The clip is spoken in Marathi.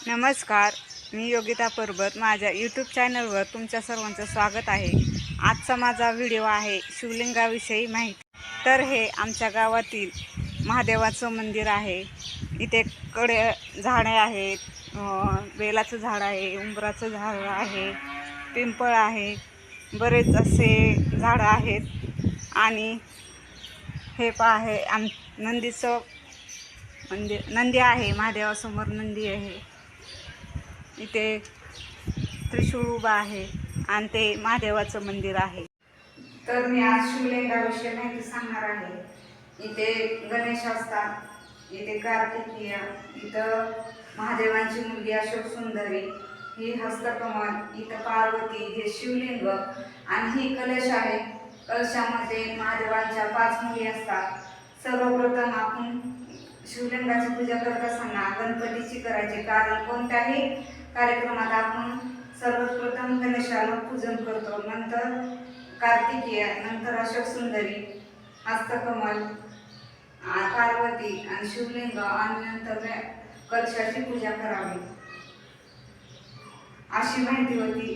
नमस्कार, मी योगिता पर्वत. माझ्या यूट्यूब चॅनलवर तुमच्या सर्वांचं स्वागत आहे. आजचा माझा व्हिडिओ आहे शिवलिंगाविषयी माहिती. तर हे आमच्या गावातील महादेवाचं मंदिर आहे. इथे कडे झाडे आहेत, बेलाचं झाड आहे, उंबराचं झाड आहे, पिंपळ आहे, बरेच असे झाडं आहेत. आणि हे आहे नंदीचं मंदिर. नंदी आहे, महादेवासमोर नंदी आहे. इथे त्रिशूळ उभा आहे आणि ते महादेवाचं मंदिर आहे. तर मी आज शिवलिंगाविषयी माहिती सांगणार आहे. इथे गणेश असतात, इथे कार्तिकीय, इथं महादेवांची मुलगी अशोक सुंदरी, ही हस्तकमल, इथं पार्वती, हे शिवलिंग आणि ही कलश आहे. कलशामध्ये महादेवांच्या 5 मुली असतात. सर्वप्रथम आपण शिवलिंगाची पूजा करत असताना गणपतीची करायची, कारण कोणत्याही कार्यक्रमात आपण सर्वप्रथम गणेशाला पूजन करतो, नंतर कार्तिकीय, नंतर अशोक सुंदरी, हस्तकमल, पार्वती आणि शिवलिंग आणि नंतर कलशाची पूजा करावी, अशी माहिती होती.